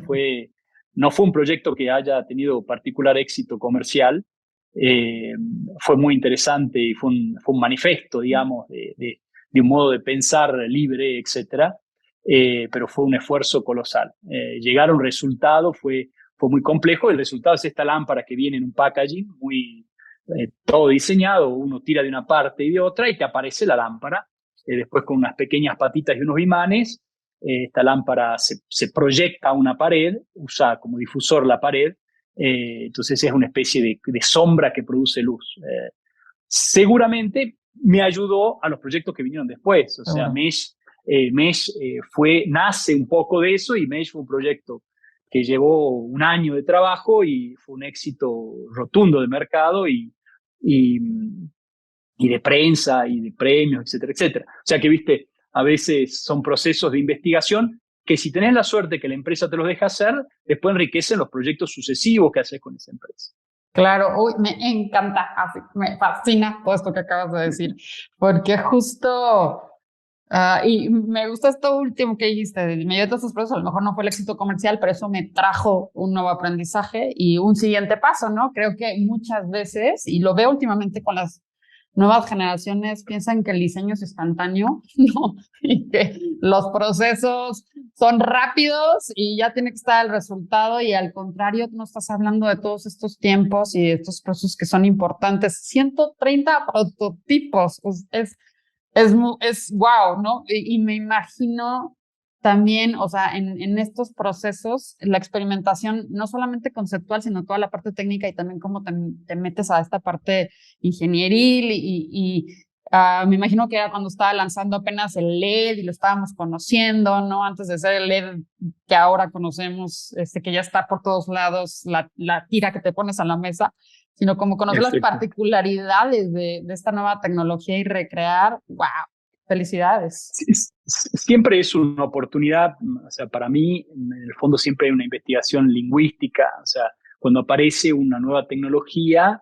no fue un proyecto que haya tenido particular éxito comercial. Fue muy interesante y fue un manifiesto, digamos, de un modo de pensar libre, etc. Pero fue un esfuerzo colosal. Llegar a un resultado fue muy complejo. El resultado es esta lámpara que viene en un packaging todo diseñado, uno tira de una parte y de otra y te aparece la lámpara. Después con unas pequeñas patitas y unos imanes, esta lámpara se proyecta a una pared, usa como difusor la pared, entonces es una especie de sombra que produce luz. Seguramente me ayudó a los proyectos que vinieron después, o sea, Mesh nace un poco de eso, y Mesh fue un proyecto que llevó un año de trabajo y fue un éxito rotundo de mercado y de prensa y de premios, etcétera, etcétera. O sea que, viste, a veces son procesos de investigación que, si tenés la suerte que la empresa te los deja hacer, después enriquecen los proyectos sucesivos que haces con esa empresa. Claro, uy, me encanta, me fascina todo esto que acabas de decir, porque justo, y me gusta esto último que dijiste, de medio de todos estos procesos, a lo mejor no fue el éxito comercial, pero eso me trajo un nuevo aprendizaje y un siguiente paso, ¿no? Creo que muchas veces, y lo veo últimamente con las nuevas generaciones, piensan que el diseño es instantáneo, ¿no? Y que los procesos son rápidos y ya tiene que estar el resultado, y al contrario, no estás hablando de todos estos tiempos y de estos procesos que son importantes. 130 prototipos, pues es wow, ¿no? Y me imagino también, o sea, en estos procesos, la experimentación no solamente conceptual, sino toda la parte técnica, y también cómo te metes a esta parte ingenieril me imagino que era cuando estaba lanzando apenas el LED y lo estábamos conociendo, ¿no? Antes de ser el LED que ahora conocemos, que ya está por todos lados, la tira que te pones a la mesa, sino como conocer las particularidades de esta nueva tecnología y recrear. ¡Wow! Felicidades. Siempre es una oportunidad, o sea, para mí, en el fondo, siempre hay una investigación lingüística, o sea, cuando aparece una nueva tecnología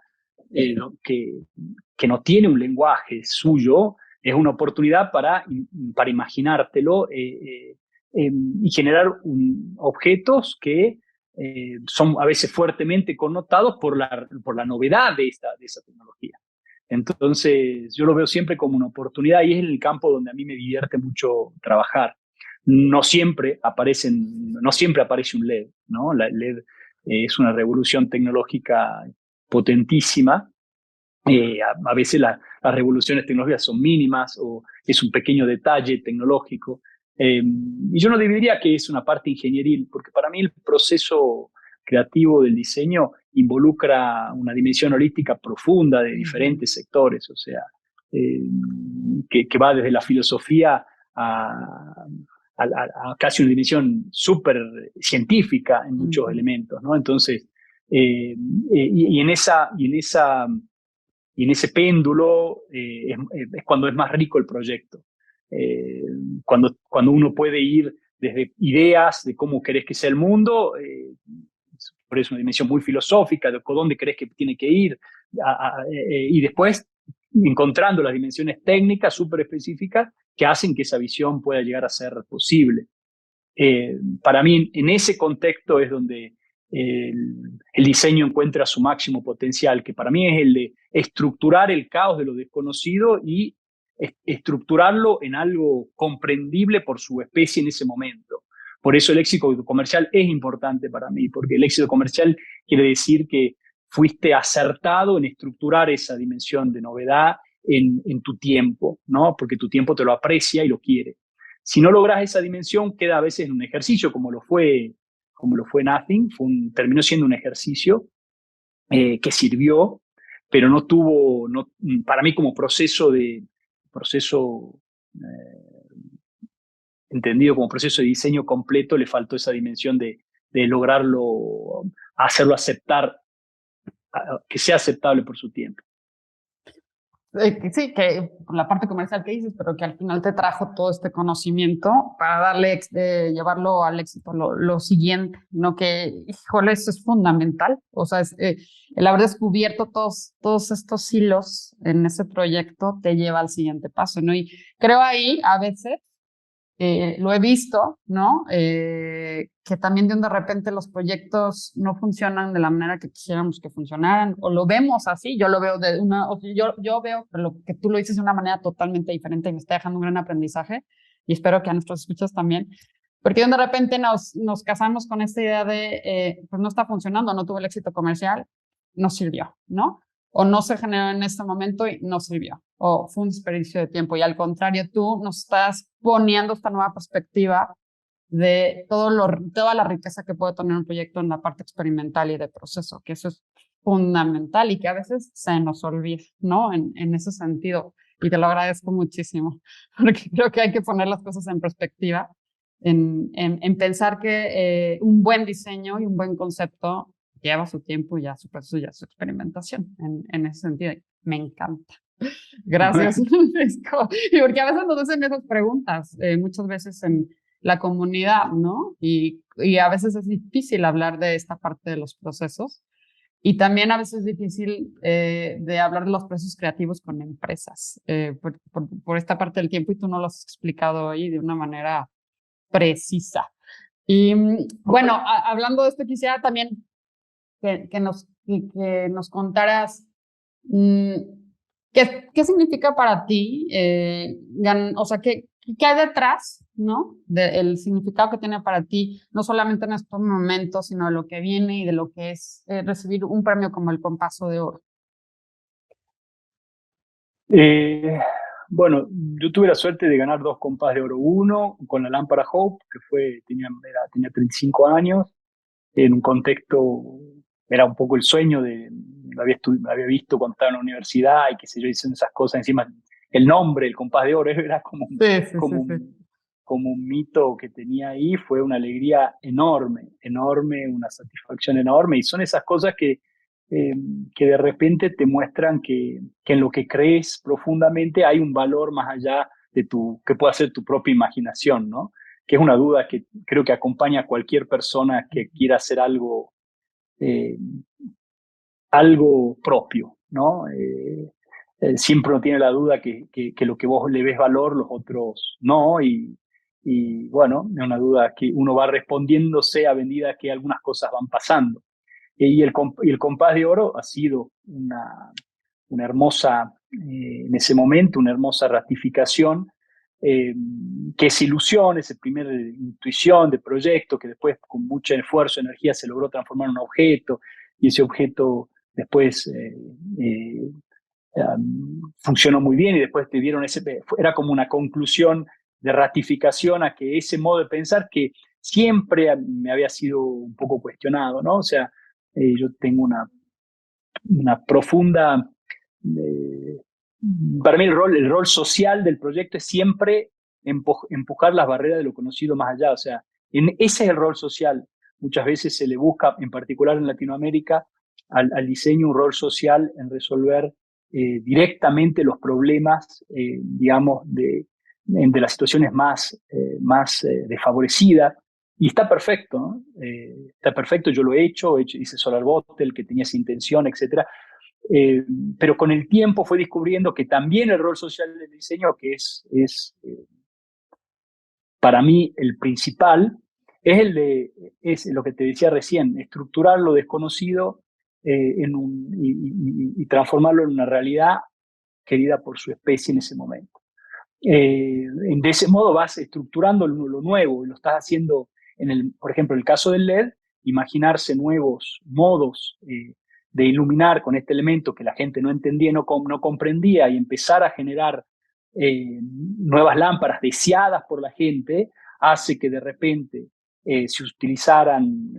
que no tiene un lenguaje suyo, es una oportunidad para imaginártelo y generar objetos que son a veces fuertemente connotados por la novedad de esa tecnología. Entonces, yo lo veo siempre como una oportunidad, y es el campo donde a mí me divierte mucho trabajar. No siempre aparece un LED, ¿no? La LED es una revolución tecnológica potentísima. A veces las revoluciones tecnológicas son mínimas o es un pequeño detalle tecnológico. Y yo no diría que es una parte ingenieril, porque para mí el proceso creativo del diseño involucra una dimensión holística profunda de diferentes sectores, o sea, que que va desde la filosofía a casi una dimensión súper científica en muchos elementos, ¿no? Entonces, y en ese péndulo es cuando es más rico el proyecto. Cuando uno puede ir desde ideas de cómo querés que sea el mundo, por eso una dimensión muy filosófica, de dónde crees que tiene que ir, y después encontrando las dimensiones técnicas súper específicas que hacen que esa visión pueda llegar a ser posible. Para mí, en ese contexto es donde el diseño encuentra su máximo potencial, que para mí es el de estructurar el caos de lo desconocido y estructurarlo en algo comprendible por su especie en ese momento. Por eso el éxito comercial es importante para mí, porque el éxito comercial quiere decir que fuiste acertado en estructurar esa dimensión de novedad en tu tiempo, ¿no? Porque tu tiempo te lo aprecia y lo quiere. Si no logras esa dimensión, queda a veces en un ejercicio, como lo fue Nothing, terminó siendo un ejercicio que sirvió, pero no tuvo, para mí como proceso entendido como proceso de diseño completo, le faltó esa dimensión de lograrlo, hacerlo aceptar, que sea aceptable por su tiempo. Sí, que la parte comercial que dices, pero que al final te trajo todo este conocimiento para llevarlo al éxito, lo siguiente, ¿no? Que, híjole, eso es fundamental. O sea, el haber descubierto todos estos hilos en ese proyecto te lleva al siguiente paso, ¿no? Y creo ahí, a veces, lo he visto, ¿no? Que también de repente los proyectos no funcionan de la manera que quisiéramos que funcionaran, o lo vemos así, yo lo veo yo veo que lo que tú lo dices de una manera totalmente diferente y me está dejando un gran aprendizaje, y espero que a nuestros escuchas también, porque de repente nos casamos con esta idea de, pues no está funcionando, no tuvo el éxito comercial, no sirvió, ¿no? O no se generó en este momento y no sirvió, o fue un desperdicio de tiempo. Y al contrario, tú nos estás poniendo esta nueva perspectiva de toda la riqueza que puede tener un proyecto en la parte experimental y de proceso, que eso es fundamental y que a veces se nos olvida, ¿no? En ese sentido. Y te lo agradezco muchísimo, porque creo que hay que poner las cosas en perspectiva, en pensar que un buen diseño y un buen concepto lleva su tiempo y ya su proceso, ya su experimentación. En ese sentido, me encanta. Gracias, Francisco. Y porque a veces nos hacen esas preguntas, muchas veces en la comunidad, ¿no? Y a veces es difícil hablar de esta parte de los procesos. Y también a veces es difícil de hablar de los procesos creativos con empresas, por esta parte del tiempo, y tú no lo has explicado hoy de una manera precisa. Y bueno, hablando de esto, quisiera también que nos contaras qué significa para ti, o sea, qué hay detrás, ¿no? Del significado que tiene para ti, no solamente en estos momentos, sino de lo que viene y de lo que es recibir un premio como el Compasso de Oro. Bueno, yo tuve la suerte de ganar 2 Compás de Oro. Uno con la lámpara Hope, que tenía 35 años, en un contexto, era un poco el sueño lo había visto cuando estaba en la universidad y qué sé yo, diciendo esas cosas. Encima, el nombre, el Compás de Oro, era como, Sí. como un mito que tenía ahí. Fue una alegría enorme, una satisfacción enorme. Y son esas cosas que de repente te muestran que en lo que crees profundamente hay un valor más allá de que pueda ser tu propia imaginación, ¿no? Que es una duda que creo que acompaña a cualquier persona que quiera hacer algo propio, ¿no? Siempre uno tiene la duda que lo que vos le ves valor, los otros no, y bueno, es una duda que uno va respondiéndose a medida que algunas cosas van pasando. Y el Compás de Oro ha sido una hermosa, en ese momento, una hermosa ratificación, que es ilusión, esa primera intuición de proyecto, que después con mucho esfuerzo, energía, se logró transformar en un objeto, y ese objeto después funcionó muy bien, y después te dieron era como una conclusión de ratificación a que ese modo de pensar que siempre me había sido un poco cuestionado, ¿no? O sea, yo tengo una profunda para mí el rol social del proyecto es siempre empujar las barreras de lo conocido más allá. O sea, ese es el rol social. Muchas veces se le busca, en particular en Latinoamérica, al diseño un rol social en resolver directamente los problemas, digamos, de las situaciones más desfavorecidas. Y está perfecto, ¿no? Está perfecto, yo lo he hecho, hice Solar Bottle, que tenía esa intención, etcétera. Pero con el tiempo fue descubriendo que también el rol social del diseño, que es para mí el principal, es lo que te decía recién, estructurar lo desconocido y transformarlo en una realidad querida por su especie en ese momento. De ese modo vas estructurando lo nuevo y lo estás haciendo, por ejemplo, en el caso del LED, imaginarse nuevos modos de iluminar con este elemento que la gente no entendía, no comprendía, y empezar a generar nuevas lámparas deseadas por la gente, hace que de repente se utilizaran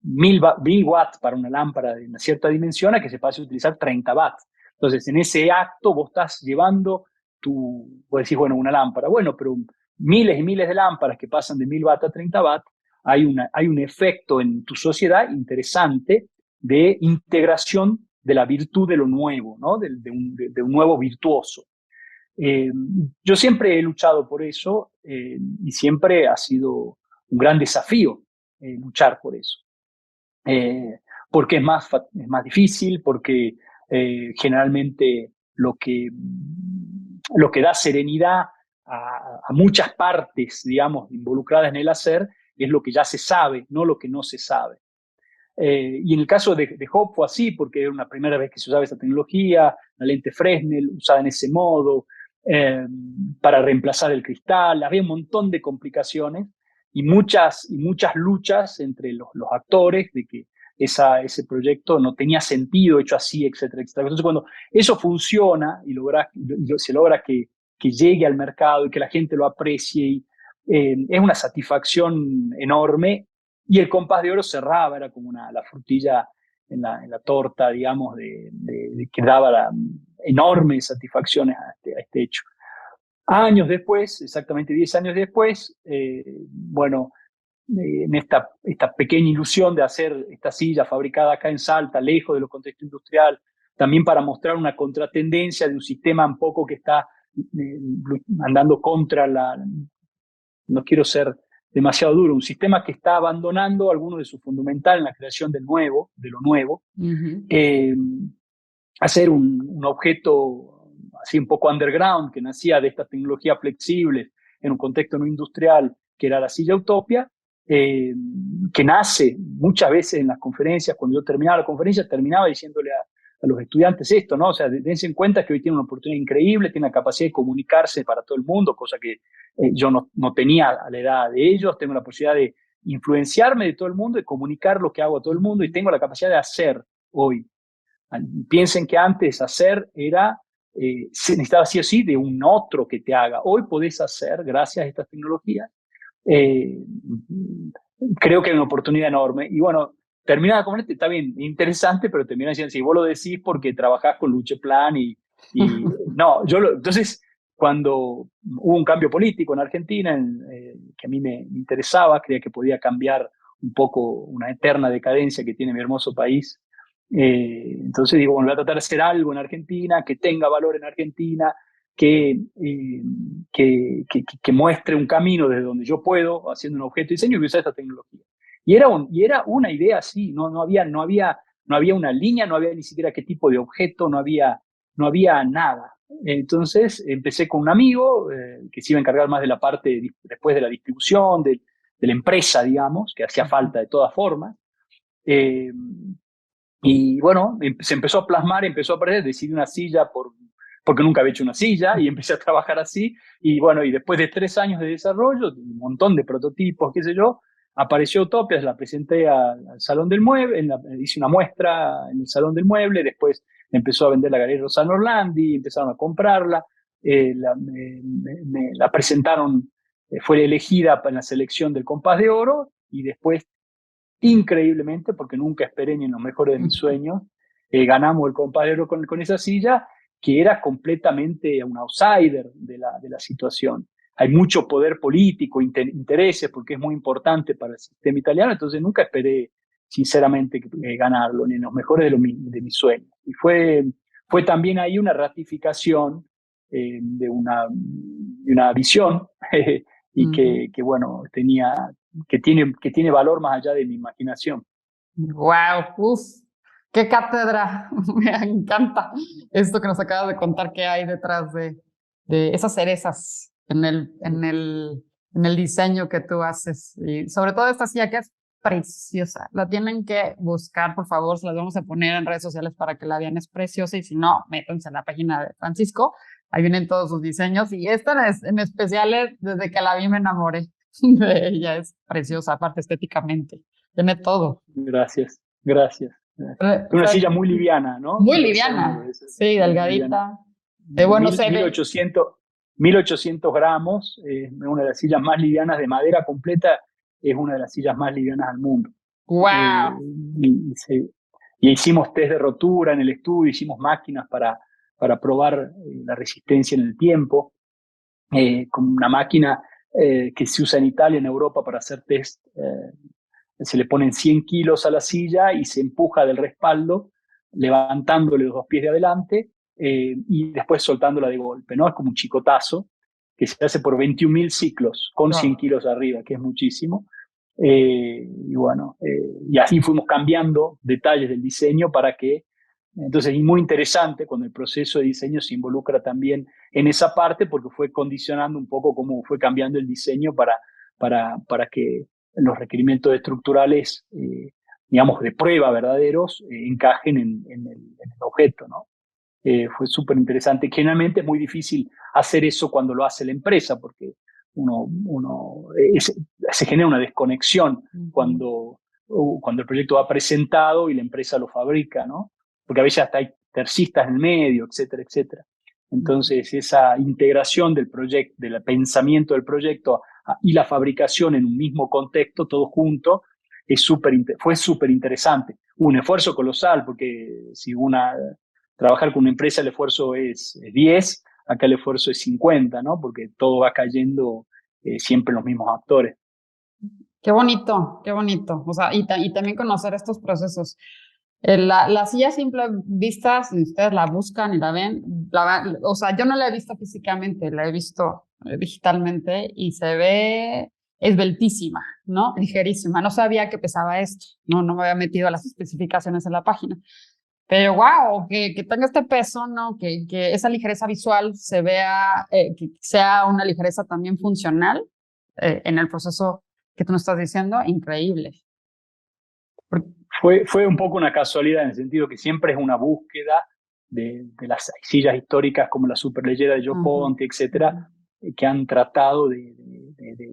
1000 watts para una lámpara de una cierta dimensión a que se pase a utilizar 30 watts. Entonces, en ese acto vos estás llevando vos decís, bueno, una lámpara. Bueno, pero miles y miles de lámparas que pasan de 1000 watts a 30 watts, hay un efecto en tu sociedad interesante de integración de la virtud de lo nuevo, ¿no? de un nuevo virtuoso. Yo siempre he luchado por eso y siempre ha sido un gran desafío luchar por eso. Porque es más difícil, porque generalmente lo que da serenidad a muchas partes, digamos, involucradas en el hacer, es lo que ya se sabe, no lo que no se sabe. Y en el caso de Hop fue así, porque era una primera vez que se usaba esta tecnología, la lente Fresnel usada en ese modo, para reemplazar el cristal. Había un montón de complicaciones y muchas luchas entre los actores de que ese proyecto no tenía sentido hecho así, etcétera, etcétera. Entonces, cuando eso funciona y se logra que llegue al mercado y que la gente lo aprecie, es una satisfacción enorme. Y el compás de oro cerraba, era como la frutilla en la torta, digamos, que daba enormes satisfacciones a este hecho. Años después, exactamente 10 años después, bueno, en esta pequeña ilusión de hacer esta silla fabricada acá en Salta, lejos de los contextos industrial, también para mostrar una contratendencia de un sistema un poco que está andando contra no quiero ser demasiado duro, un sistema que está abandonando algunos de sus fundamentales en la creación de lo nuevo, hacer un objeto así un poco underground, que nacía de estas tecnologías flexibles en un contexto no industrial, que era la silla Utopia, que nace muchas veces en las conferencias. Cuando yo terminaba la conferencia, terminaba diciéndole a los estudiantes esto, ¿no? O sea, dense en cuenta que hoy tiene una oportunidad increíble, tiene la capacidad de comunicarse para todo el mundo, cosa que yo no tenía a la edad de ellos. Tengo la posibilidad de influenciarme de todo el mundo, de comunicar lo que hago a todo el mundo, y tengo la capacidad de hacer hoy. Piensen que antes hacer se necesitaba sí o sí de un otro que te haga. Hoy podés hacer, gracias a estas tecnologías. Creo que hay una oportunidad enorme. Y bueno, termina con esto, está bien, interesante, pero termina diciendo, si vos lo decís porque trabajás con Lucheplan y no, entonces, cuando hubo un cambio político en Argentina, que a mí me interesaba, creía que podía cambiar un poco una eterna decadencia que tiene mi hermoso país. Entonces digo, bueno, voy a tratar de hacer algo en Argentina, que tenga valor en Argentina, que muestre un camino desde donde yo puedo, haciendo un objeto de diseño, y usar esta tecnología. Y era una idea así, no había una línea, no había ni siquiera qué tipo de objeto, no había nada. Entonces empecé con un amigo que se iba a encargar más de la parte después de la distribución, de la empresa, digamos, que hacía falta de todas formas. Y bueno, se empezó a plasmar, empezó a aparecer, decidí una silla porque nunca había hecho una silla, y empecé a trabajar así. Y bueno, y después de 3 años de desarrollo, un montón de prototipos, qué sé yo, apareció Utopia, la presenté al Salón del Mueble, hice una muestra en el Salón del Mueble, después empezó a vender la Galería Rossano Orlandi, empezaron a comprarla, la presentaron, fue elegida en la selección del Compás de Oro, y después, increíblemente, porque nunca esperé ni en los mejores de mis sueños, ganamos el Compás de Oro con esa silla. que era completamente un outsider de la situación. Hay mucho poder político, intereses, porque es muy importante para el sistema italiano, entonces nunca esperé, sinceramente, ganarlo, ni en los mejores de mis sueños. Y fue también ahí una ratificación de una visión y que, bueno, que tiene valor más allá de mi imaginación. Wow, uf, qué cátedra. Me encanta esto que nos acabas de contar que hay detrás de esas cerezas en el diseño que tú haces. Y sobre todo esta silla que es preciosa. La tienen que buscar, por favor. Se las vamos a poner en redes sociales para que la vean. Es preciosa. Y si no, métanse en la página de Francisco. Ahí vienen todos sus diseños. Y esta en especial, desde que la vi me enamoré de ella. Es preciosa, aparte estéticamente. Tiene todo. Gracias, gracias. Una silla muy liviana, ¿no? Muy liviana, sí, delgadita. De bueno, se ve. 1800 gramos, una de las sillas más livianas de madera completa, es una de las sillas más livianas del mundo. ¡Wow! Y hicimos test de rotura en el estudio, hicimos máquinas para probar la resistencia en el tiempo, con una máquina que se usa en Italia, en Europa, para hacer test. Se le ponen 100 kilos a la silla y se empuja del respaldo, levantándole los dos pies de adelante y después soltándola de golpe, ¿no? Es como un chicotazo que se hace por 21.000 ciclos con 100 kilos arriba, que es muchísimo. Y bueno, y así fuimos cambiando detalles del diseño para que, entonces, y muy interesante cuando el proceso de diseño se involucra también en esa parte, porque fue condicionando un poco cómo fue cambiando el diseño para que los requerimientos estructurales, digamos, de prueba verdaderos, encajen en el objeto, ¿no? Fue súper interesante. Generalmente es muy difícil hacer eso cuando lo hace la empresa, porque se genera una desconexión cuando el proyecto va presentado y la empresa lo fabrica, ¿no? Porque a veces hasta hay tercistas en el medio, etcétera, etcétera. Entonces, esa integración del proyecto, del pensamiento del proyecto y la fabricación en un mismo contexto, todo junto, fue súper interesante. Un esfuerzo colosal, porque si trabajar con una empresa el esfuerzo es 10, acá el esfuerzo es 50, ¿no? Porque todo va cayendo siempre en los mismos actores. Qué bonito, qué bonito. O sea, y también conocer estos procesos. La silla simple vista, si ustedes la buscan y la ven, o sea, yo no la he visto físicamente, la he visto digitalmente y se ve esbeltísima, ¿no? Ligerísima. No sabía que pesaba esto, no me había metido a las especificaciones en la página. Pero wow, que tenga este peso, ¿no? Que esa ligereza visual se vea, que sea una ligereza también funcional en el proceso que tú nos estás diciendo, increíble. Fue un poco una casualidad en el sentido que siempre es una búsqueda de las sillas históricas como la Superleggera de Gio Ponti, etcétera, que han tratado de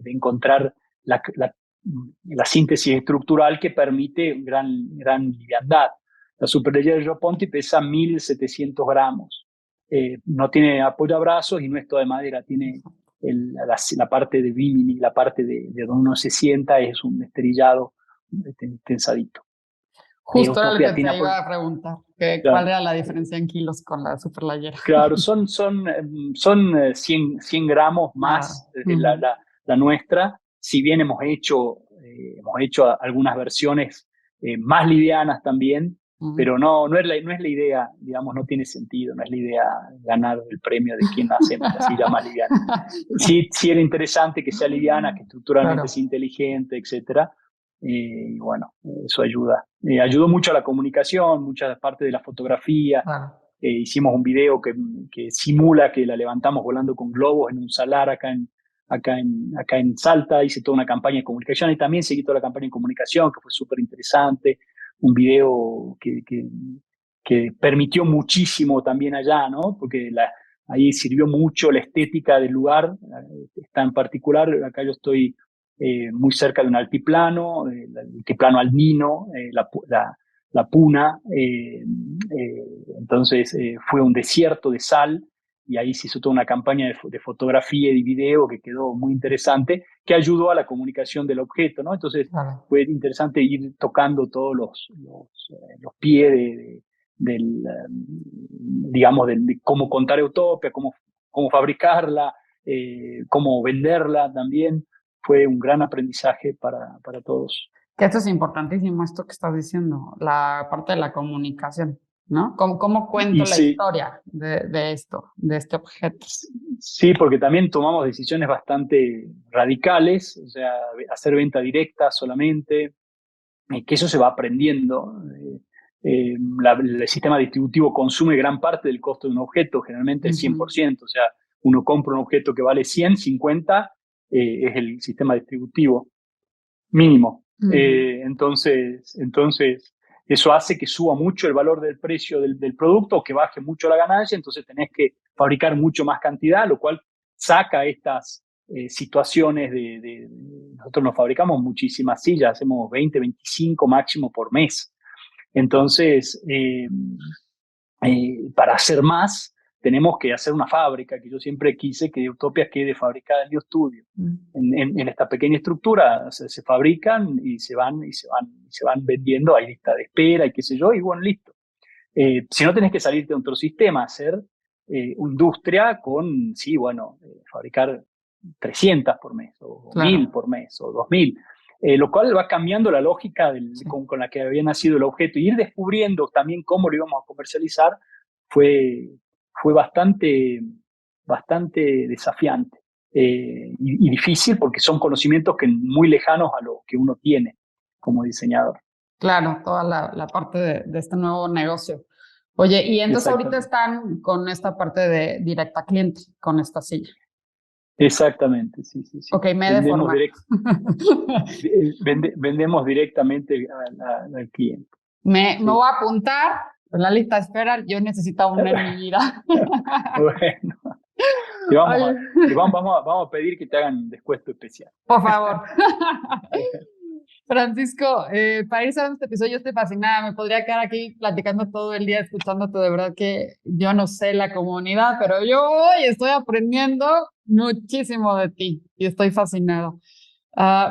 encontrar la síntesis estructural que permite gran liviandad. La Superleggera de Gio Ponti pesa 1.700 gramos. No tiene apoyabrazos y no es toda de madera, tiene la parte de bimini, la parte de donde uno se sienta, es un esterillado tensadito. Justo era lo que te iba a preguntar, ¿cuál era la diferencia en kilos con la Superleggera? Claro, son 100 gramos más la nuestra, si bien hemos hecho algunas versiones más livianas también, pero no es la idea, digamos, no tiene sentido, no es la idea ganar el premio de quién hace la silla más liviana. Sí era interesante que sea liviana, que estructuralmente sea inteligente, etcétera. Y bueno, eso ayudó mucho a la comunicación, mucha parte de la fotografía. Hicimos un video que simula que la levantamos volando con globos en un salar acá en Salta. Hice toda una campaña de comunicación y también seguí toda la campaña de comunicación, que fue súper interesante. Un video que permitió muchísimo también allá, ¿no? Porque ahí sirvió mucho la estética del lugar. Está en particular, acá yo estoy muy cerca de un altiplano, el altiplano andino, la Puna. Entonces fue un desierto de sal y ahí se hizo toda una campaña de fotografía y de video que quedó muy interesante, que ayudó a la comunicación del objeto, ¿no? Entonces fue interesante ir tocando todos los pies digamos, de cómo contar Utopia, cómo fabricarla, cómo venderla también. Fue un gran aprendizaje para todos. Que esto es importantísimo, esto que estás diciendo, la parte de la comunicación, ¿no? ¿Cómo cuento la historia de esto, de este objeto? Sí, porque también tomamos decisiones bastante radicales, o sea, hacer venta directa solamente, que eso se va aprendiendo. El sistema distributivo consume gran parte del costo de un objeto, generalmente el 100%, o sea, uno compra un objeto que vale 100, 50, es el sistema distributivo mínimo. Entonces, eso hace que suba mucho el valor del precio del producto o que baje mucho la ganancia, entonces tenés que fabricar mucho más cantidad, lo cual saca estas situaciones nosotros nos fabricamos muchísimas sillas, hacemos 20, 25 máximo por mes. Entonces, para hacer más, tenemos que hacer una fábrica, que yo siempre quise que Utopia quede fabricada en mi estudio. En esta pequeña estructura se fabrican y se van vendiendo, hay lista de espera y qué sé yo, y bueno, listo. Si no tenés que salirte de otro sistema, hacer industria con, sí, bueno, fabricar 300 por mes, o claro, 1000 por mes, o 2000. Lo cual va cambiando la lógica con la que había nacido el objeto. Y ir descubriendo también cómo lo íbamos a comercializar fue bastante desafiante y difícil, porque son conocimientos muy lejanos a lo que uno tiene como diseñador. Claro, toda la parte de este nuevo negocio. Oye, y entonces ahorita están con esta parte de directa cliente, con esta silla. Exactamente, sí. Ok, vendemos directamente al cliente. Me voy a apuntar en la lista de espera. Yo necesito una en mi vida. Bueno. Vamos a pedir que te hagan un descuento especial. Por favor. Francisco, para ir cerrando este episodio, yo estoy fascinada. Me podría quedar aquí platicando todo el día, escuchándote. De verdad que yo no sé la comunidad, pero yo hoy estoy aprendiendo muchísimo de ti y estoy fascinada.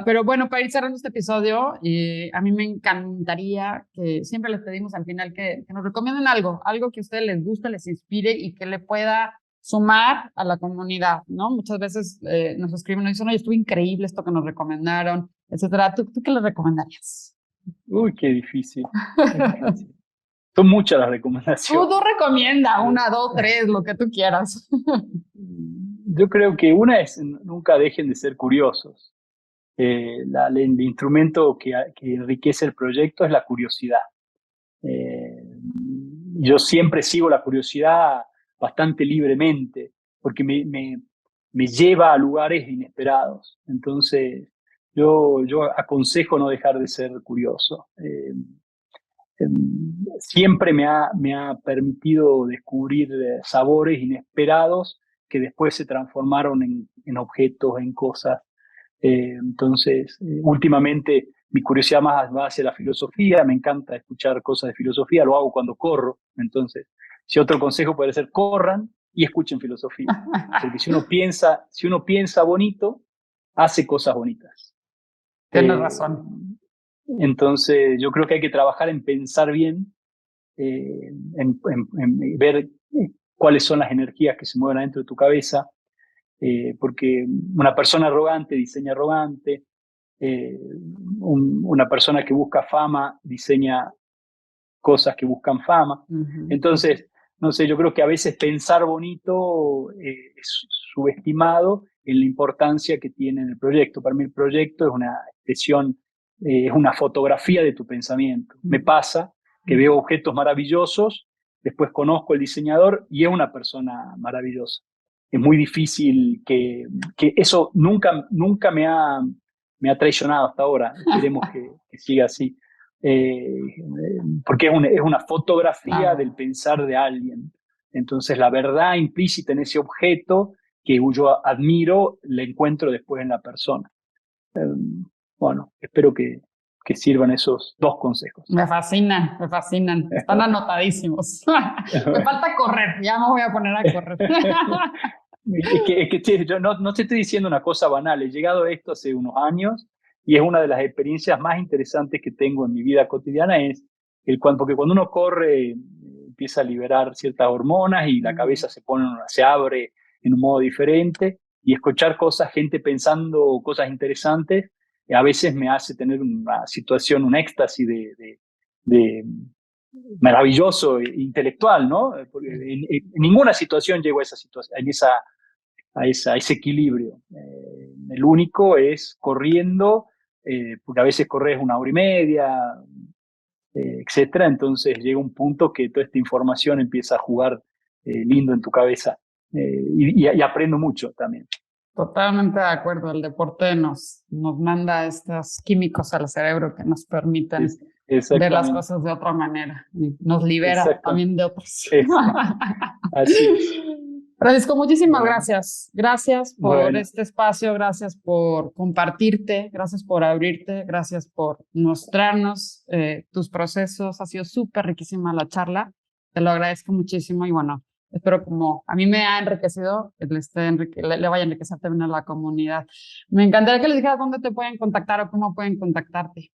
Pero bueno, para ir cerrando este episodio, a mí me encantaría que siempre les pedimos al final que nos recomienden algo que a ustedes les guste, les inspire y que le pueda sumar a la comunidad, ¿no? Muchas veces nos escriben y dicen, oye, estuvo increíble esto que nos recomendaron, etcétera. ¿Tú qué les recomendarías? Uy, qué difícil. Son muchas las recomendaciones. Tú recomienda 1, 2, 3, lo que tú quieras. Yo creo que una es nunca dejen de ser curiosos. El instrumento que enriquece el proyecto es la curiosidad. Yo siempre sigo la curiosidad bastante libremente, porque me lleva a lugares inesperados. Entonces, yo aconsejo no dejar de ser curioso. Siempre me ha permitido descubrir sabores inesperados que después se transformaron en objetos, en cosas. Entonces, últimamente mi curiosidad más va hacia la filosofía, me encanta escuchar cosas de filosofía, lo hago cuando corro. Entonces, si otro consejo puede ser, corran y escuchen filosofía. Porque si uno piensa bonito, hace cosas bonitas. Tienes razón. Entonces, yo creo que hay que trabajar en pensar bien, en ver cuáles son las energías que se mueven adentro de tu cabeza, porque una persona arrogante diseña arrogante, una persona que busca fama diseña cosas que buscan fama. Entonces, no sé, yo creo que a veces pensar bonito es subestimado en la importancia que tiene en el proyecto. Para mí el proyecto es una expresión, es una fotografía de tu pensamiento. Me pasa que veo objetos maravillosos, después conozco al diseñador y es una persona maravillosa. Es muy difícil que eso nunca me ha traicionado hasta ahora. Esperemos que siga así. Porque es una fotografía del pensar de alguien. Entonces, la verdad implícita en ese objeto que yo admiro, la encuentro después en la persona. Bueno, espero que sirvan esos 2 consejos. Me fascinan. Están anotadísimos. Me falta correr, ya me voy a poner a correr. Es que yo no te estoy diciendo una cosa banal. He llegado a esto hace unos años y es una de las experiencias más interesantes que tengo en mi vida cotidiana, porque cuando uno corre empieza a liberar ciertas hormonas y la cabeza se abre en un modo diferente, y escuchar gente pensando cosas interesantes, a veces me hace tener una situación, un éxtasis de maravilloso intelectual, ¿no? Porque en ninguna situación llego a esa situación, a ese equilibrio. El único es corriendo, porque a veces corres 1 hora y media, etcétera. Entonces llega un punto que toda esta información empieza a jugar lindo en tu cabeza, y aprendo mucho también. Totalmente de acuerdo. El deporte nos manda estos químicos al cerebro que nos permiten ver las cosas de otra manera y nos libera también de otras. Así es. Francisco, muchísimas gracias. Gracias por este espacio, gracias por compartirte, gracias por abrirte, gracias por mostrarnos tus procesos. Ha sido súper riquísima la charla. Te lo agradezco muchísimo y bueno, espero como a mí me ha enriquecido, le vaya a enriquecer también a la comunidad. Me encantaría que les dijeras dónde te pueden contactar o cómo pueden contactarte.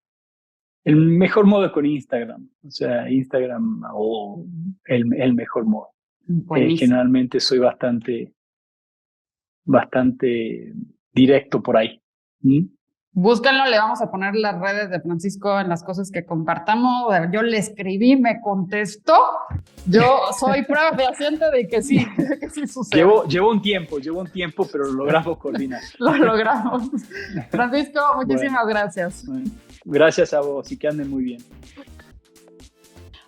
El mejor modo es con Instagram, o sea, Instagram o el mejor modo. Generalmente soy bastante directo por ahí. Búsquenlo, le vamos a poner las redes de Francisco en las cosas que compartamos. Yo le escribí, me contestó. Yo soy prueba fehaciente de que sí sucede. Llevó un tiempo, pero lo logramos coordinar. Lo logramos. Francisco, muchísimas gracias. Bueno, gracias a vos y que anden muy bien.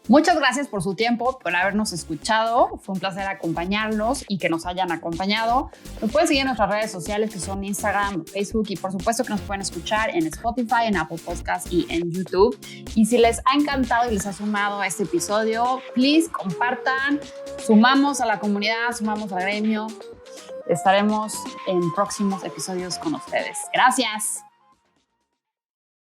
Muchas gracias por su tiempo, por habernos escuchado. Fue un placer acompañarlos y que nos hayan acompañado. Nos pueden seguir en nuestras redes sociales que son Instagram, Facebook y por supuesto que nos pueden escuchar en Spotify, en Apple Podcasts y en YouTube. Y si les ha encantado y les ha sumado a este episodio, please compartan. Sumamos a la comunidad, sumamos al gremio. Estaremos en próximos episodios con ustedes. Gracias.